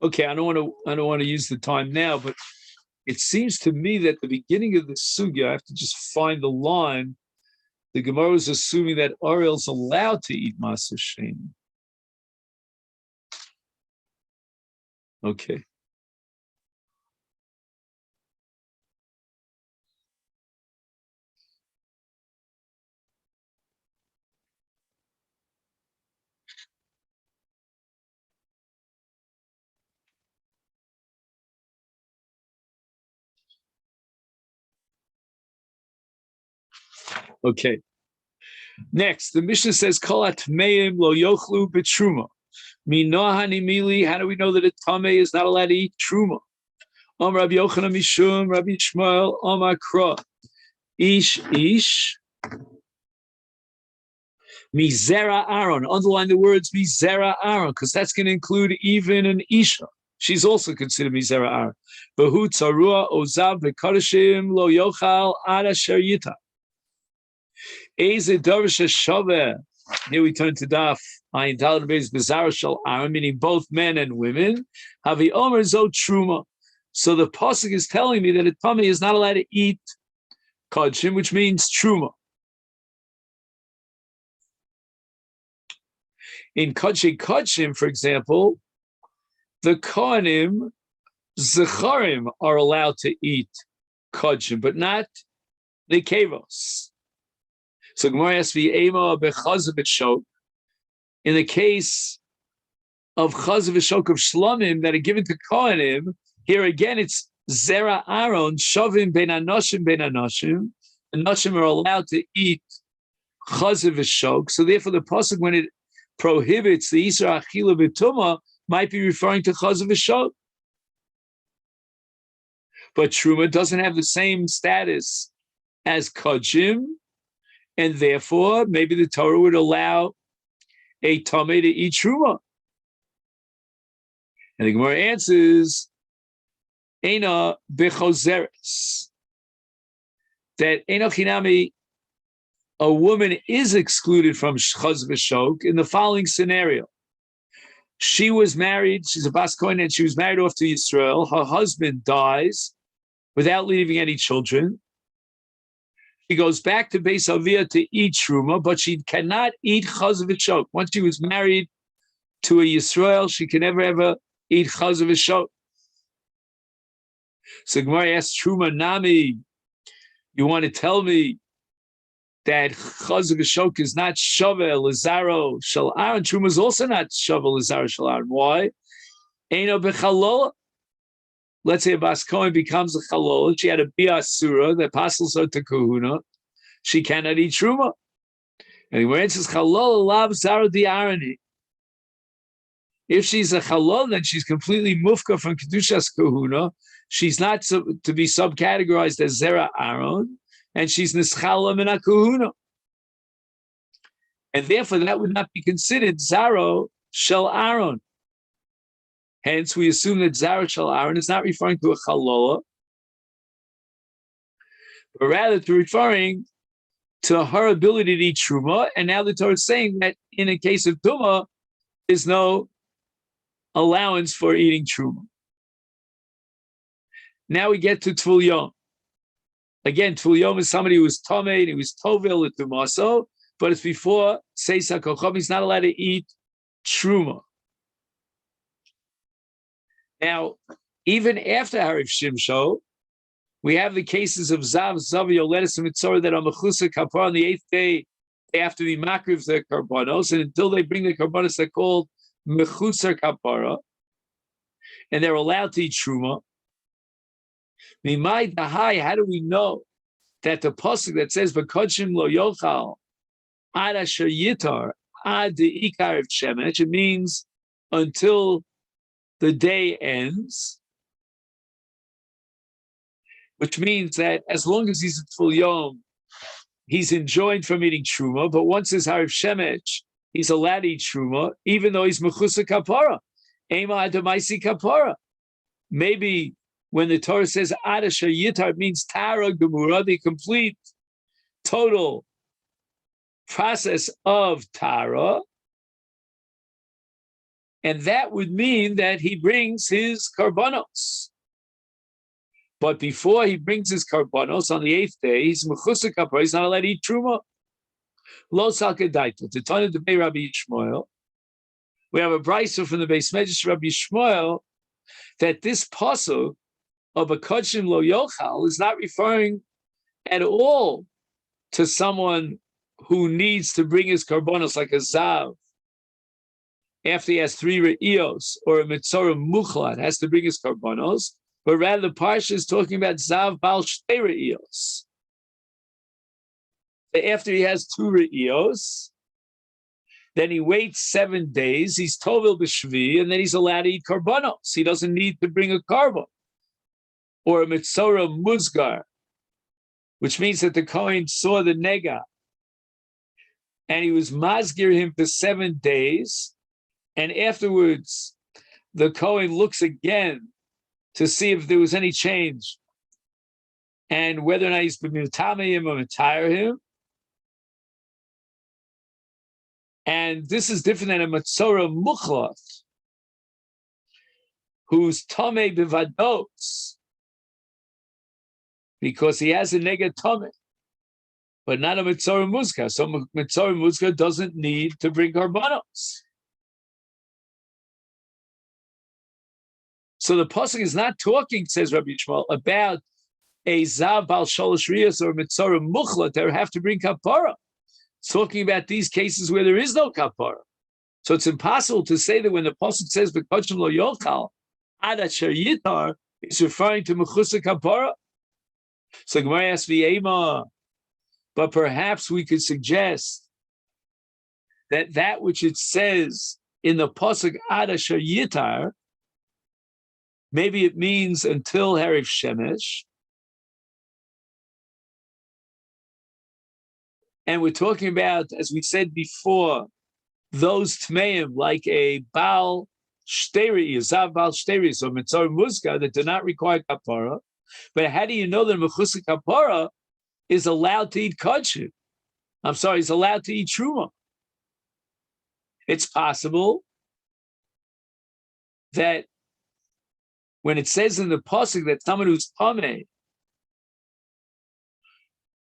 S1: Okay, I don't want to use the time now, but it seems to me that the beginning of the sugya, I have to just find the line. The Gemara is assuming that Orel's allowed to eat Maser Sheni. Okay. Okay. Next, the Mishnah says, "Kol atmeim lo yochlu b'truma." Minohani mili. How do we know that a tamei is not allowed to eat truma? Rabbi Yochanan mishum Rabbi Shmuel Kra ish mizera Aaron. Underline the words mizera Aaron, because that's going to include even an isha. She's also considered mizera Aaron. Behu tzarua ozav v'kodeshim lo yochal ad asher yita. Here we turn to Daf Ayin Daled Beis Bizarre Shal Aaron, meaning both men and women. Havi Omer Zo Truma. So the pasuk is telling me that a tummy is not allowed to eat kodshim, which means truma. In kodshim, for example, the kohanim zecharim are allowed to eat kodshim, but not the kevos. So Gemara has to be ema bechazav v'shok. In the case of chazav v'shok of shlamim that are given to kohanim, here again it's zera Aaron shavim ben anoshim. The anoshim are allowed to eat chazav v'shok. So therefore, the pasuk when it prohibits the isra achila v'tumah might be referring to chazav v'shok. But truma doesn't have the same status as kodshim. And therefore, maybe the Torah would allow a tamei to eat truma. And the Gemara answers, "Eina bechozeres." That eino chinami, a woman is excluded from chaz v'shok in the following scenario: she was married; she's a bas kohen, and she was married off to Yisrael. Her husband dies without leaving any children. She goes back to Beis Avia to eat truma, but she cannot eat chaz v'shok. Once she was married to a Yisrael, she can never ever eat chaz v'shok. So Gemara asks Truma Nami, you want to tell me that chaz v'shok is not shovel lizaro shel Aaron? Truma is also not shovel lizaro shel Aaron. Why? Eino b'chalola. Let's say a Bas Kohen becomes a chalola. She had a biasura that passes her to kahuna. She cannot eat truma. And when it says chalola lav zaro di Aaroni, if she's a chalol, then she's completely mufka from kedushas kahuna. She's not to be subcategorized as zera Aaron, and she's nischala min kahuna. And therefore, that would not be considered zaro shel Aaron. Hence, we assume that zaro shel Aaron is not referring to a chalola, but rather to referring to her ability to eat truma. And now the Torah is saying that in a case of tuma, there's no allowance for eating truma. Now we get to Tvul Yom. Again, Tvul Yom is somebody who was tomei, he was tovel at tumaso, but it's before Seisa Kochom, he's not allowed to eat truma. Now, even after Hariv Shimsho, we have the cases of Zav, Yoletis, and Mitzorah that are Mechusa Kapar on the 8th day. They have to be makriv their karbanos, and until they bring the karbanos, they're called Mechusa Kapara, and they're allowed to eat truma. Mimai Dahai, how do we know that the pasuk that says V'kodshim lo yochal ad asher yitar ad de'ikar of shemesh, it means until the day ends, which means that as long as he's at full yom, he's enjoined from eating truma, but once his hariv shemesh, he's allowed to eat truma, even though he's mechusa kapara. Ema adamaisi kapara. Maybe when the Torah says adasha yitar, it means tara gemura, the complete, total process of tara, and that would mean that he brings his karbanos. But before he brings his karbanos on the 8th day, he's mechusa kapara, he's not allowed to eat truma. Lo salkedaita. To turn to Bei Rabbi Yishmael, we have a brisa from the Beis Medrash Rabbi Yishmael that this pasuk of a kodshim lo yochal is not referring at all to someone who needs to bring his karbonos like a zav after he has 3 re'ios, or a mitzorah muchlat has to bring his karbonos, but rather the parsha is talking about zav bal shtei re'ios. After he has 2 re'ios, then he waits 7 days, he's tovel b'shvi, and then he's allowed to eat karbonos. He doesn't need to bring a karbon. Or a mitzorah muzgar, which means that the Kohen saw the nega, and he was mazgir him for 7 days, and afterwards the Kohen looks again to see if there was any change, and whether or not he's been mitame him or retire him. And this is different than a mitzorah muchlat, who's tamei b'vados, because he has a nega tamei, but not a mitzorah muzka. So mitzorah muzka doesn't need to bring karbanos. So the pasuk is not talking, says Rabbi Yishmael, about a zav bal shalosh riyos or mitzorah muchlat that have to bring kapara. It's talking about these cases where there is no kapara. So it's impossible to say that when the pasuk says v'kodshim lo yochal ad asher yitar, it's referring to mechusa kapara. So Gemara asks v'ema, but perhaps we could suggest that which it says in the pasuk ad asher yitar, maybe it means until hariv shemesh. And we're talking about, as we said before, those tmeim like a bal shteri, zav bal shteri, so mitzor muzka, that do not require kapara. But how do you know that mechusa kapara is allowed to eat kodshim? I'm sorry, he's allowed to eat truma. It's possible that when it says in the pasuk that someone who's tamei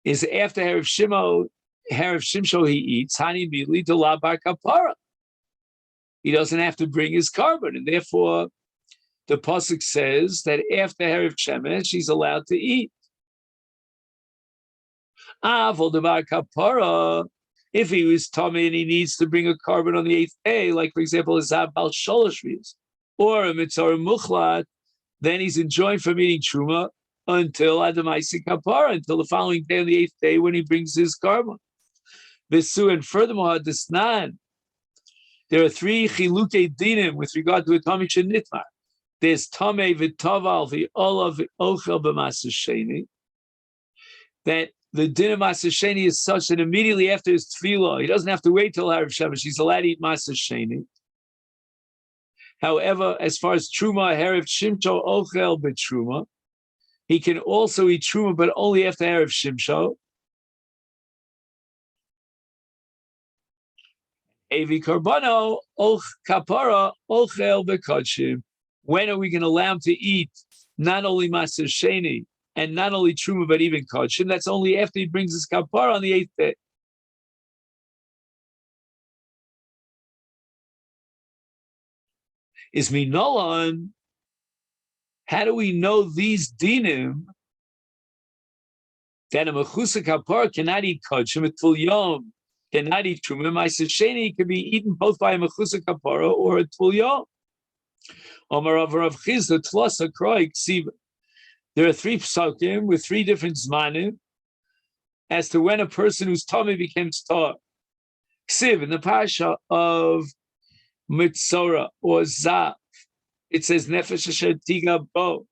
S1: is after Hariv Shimsho he eats, Hani Bili to Labar Kapara. He doesn't have to bring his carbon, and therefore the pasuk says that after Erev Shemesh, he's allowed to eat. If he was tummy and he needs to bring a carbon on the 8th day, like for example, a Zav Bal Sholosh Riyos, or a Mitzvah Muchlat, then he's enjoined from eating Truma until Adamaisi Kapara, until the following day on the 8th day when he brings his carbon. Visu, and furthermore, Hadisnan, there are 3 Chiluke Dinim with regard to a Tami Shenitmar. There's Tame V'Taval V'Ola V'Ochel B'Masasheni, that the din of Masasheni is such that immediately after his tefillah, he doesn't have to wait till Erev Shemesh. He's allowed to eat Masasheni. However, as far as Truma, Erev Shimcho Ochel B'Truma, he can also eat Truma, but only after Erev Shimcho. Evi Karbano Och Kapara Ochel B'Kodshim. When are we going to allow him to eat not only Masasheni, and not only Truma, but even Kodshim? That's only after he brings his kapara on the 8th day. Is Minolan, how do we know these dinim that a mechusa kapara cannot eat Kodshim, a Tul Yom cannot eat Truma, Masasheni can be eaten both by a mechusa kapara or a Tul Yom? Omar Rav Chizda Tlasa Kroik Siva. There are 3 psukim with 3 different zmanim as to when a person whose tummy became tar. Ksiv, in the parasha of Mitzora or Zav, it says Nefesh Asher Tiga Bo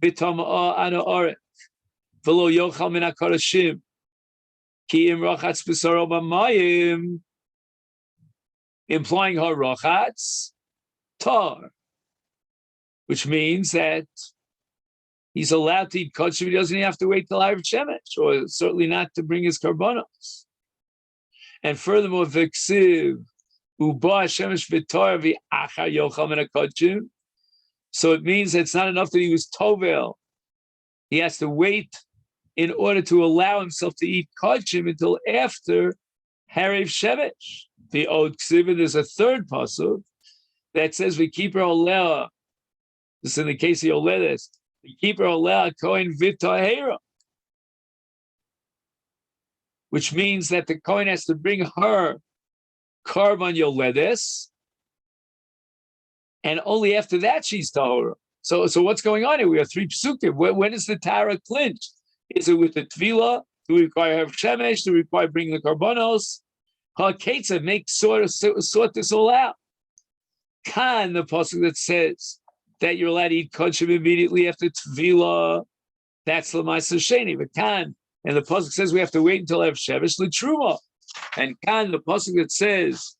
S1: B'Tama'ah Ana Orech V'Lo Yochal Min HaKarashim Ki Im Rachatz B'Saro B'Mayim, implying her Rachatz Tar, which means that he's allowed to eat kosher, but he doesn't have to wait till Erev Shemesh, or certainly not to bring his karbonos. And furthermore, v'ksiv uba shemesh v'tor v'achar yochal min hakodshim. So it means that it's not enough that he was tovel. He has to wait in order to allow himself to eat kodshim until after Erev Shemesh. The Od Ksiv, and there's a 3rd pasuk that says v'kiper olea. This is in the case of Yoledes. The keeper allowed Kohen Vitahera, which means that the Kohen has to bring her carbon Yoledes, and only after that she's Tahora. So what's going on here? We have 3 psukim. When is the Tara clinched? Is it with the Tvila? Do we require Erev Shemesh? Do we require bringing the Karbonos? HaKetza, make sort this all out. Kan, the pasuk that says that you're allowed to eat kodshim immediately after Tvila, that's L'maisa Sheni. But Kan, and the pasuk says we have to wait until Erev Shemesh L'Truma. And Kan, the pasuk that says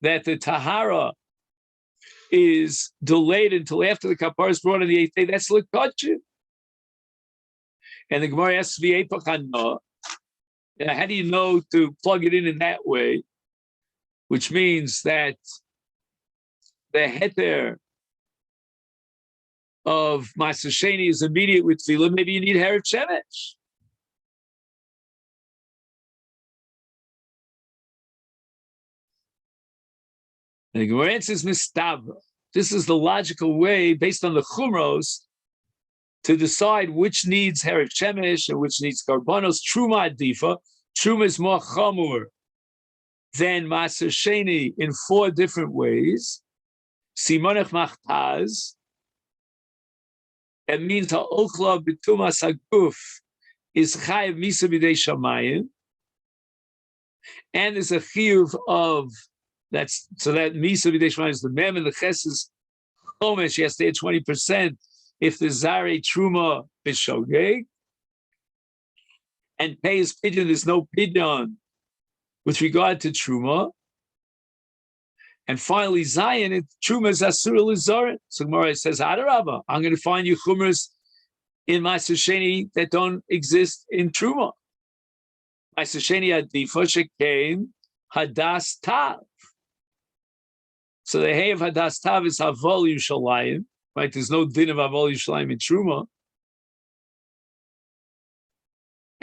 S1: that the Tahara is delayed until after the kapara is brought on the 8th day, that's L'Kodshim. And the Gemara asks me, how do you know to plug it in that way? Which means that the heter of Masasheni is immediate with Tefillah. Maybe you need Erev Shemesh. And the Gemara answers Mistava. This is the logical way, based on the Chumros, to decide which needs Erev Shemesh and which needs Karbonos. Truma Adifa. Truma is more Chamur than Masasheni in 4 different ways. Simonech Machtaz. It means ha'ochla b'tumas haguf is chayiv misa b'dei shamayim, and there's a chiyuv of that's so that misa b'dei shamayim is the mem, and the ches is chomesh. He has to add 20% if the zare truma b'shogeg, and pay his pidyon. There's no pidyon with regard to truma. And finally, Zion, Truma is Asura Lizarin. So Gemara says, Adarabba, I'm going to find you chumras in Ma'aser Sheni that don't exist in Truma. Ma'aser Sheni Adifa Shekain Hadas Tav. So the hay of Hadas Tav is Havol Yushalayim, right? There's no din of Havol Yushalayim in Truma.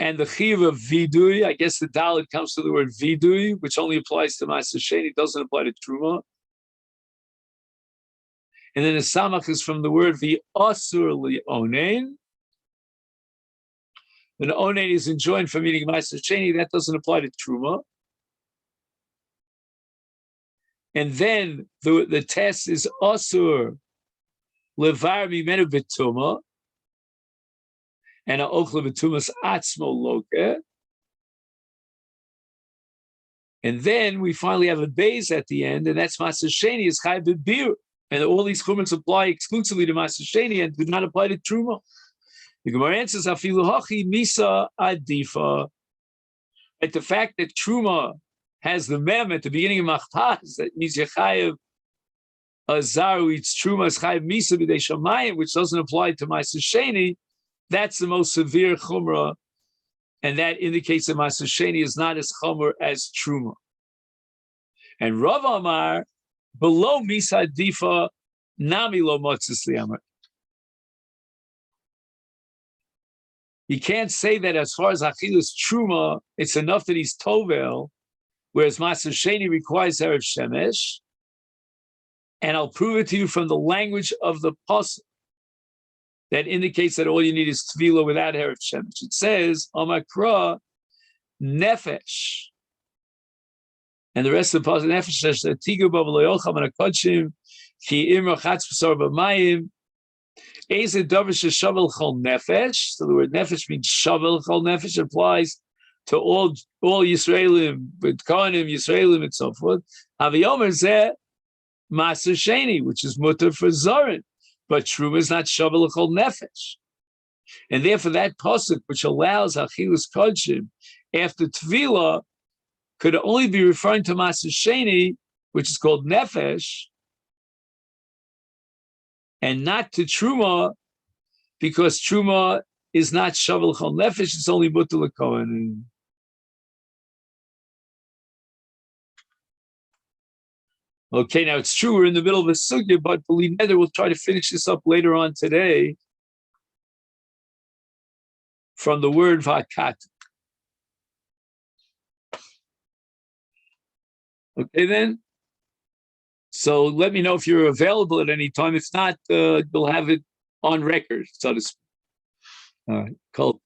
S1: And the chiv of vidui, I guess the dalit comes to the word vidui, which only applies to Ma'aser Sheni, doesn't apply to Truma. And then the samach is from the word the asur li-onein. When onein is enjoined from eating Maaser Sheni, that doesn't apply to truma. And then the test is asur levar mimenu b'tuma, and ha'ochla b'tumas atzmo loke. And then we finally have a base at the end, and that's Maaser Sheni is chai b'bir. And all these chumras apply exclusively to Maaser Sheni and do not apply to truma. The Gemara answers, "Afilu hachi misa adifa." At the fact that truma has the mem at the beginning of machtas, that means yechayev azaru eats truma as chayev misa b'dei shamayim, which doesn't apply to Maaser Sheni. That's the most severe chumrah, and that indicates that Maaser Sheni is not as chumr as truma. And Rav Amar, below misa adifa, nami lo motzis liamar. You can't say that as far as Achilus Truma, it's enough that he's Tovel, whereas Maaser Sheni requires Erev Shemesh. And I'll prove it to you from the language of the pasuk that indicates that all you need is Tvila without Erev Shemesh. It says, Amakra Nefesh. And the rest of the pasuk, Nefesh, Tigu Babaloyocham and Akodshim, Ki Imra Chatz B'sar B'mayim, so the word nefesh means shavel chol nefesh, applies to all Yisraelim, with Kohanim, Yisraelim, and so forth. Haviyomer zeh Maaser Sheni, which is mutter for Zorin, but truma is not shavel chol nefesh, and therefore that pasuk which allows achilus kodshim after tvila could only be referring to Maaser Sheni, which is called nefesh, and not to truma, because truma is not shavel chol nefesh; it's only mutter l'kohen. Okay, now it's true we're in the middle of a sugya, but believe me, we'll try to finish this up later on today from the word vakat. Okay, then. So let me know if you're available at any time. If not, you'll have it on record, so to speak. All right, cool.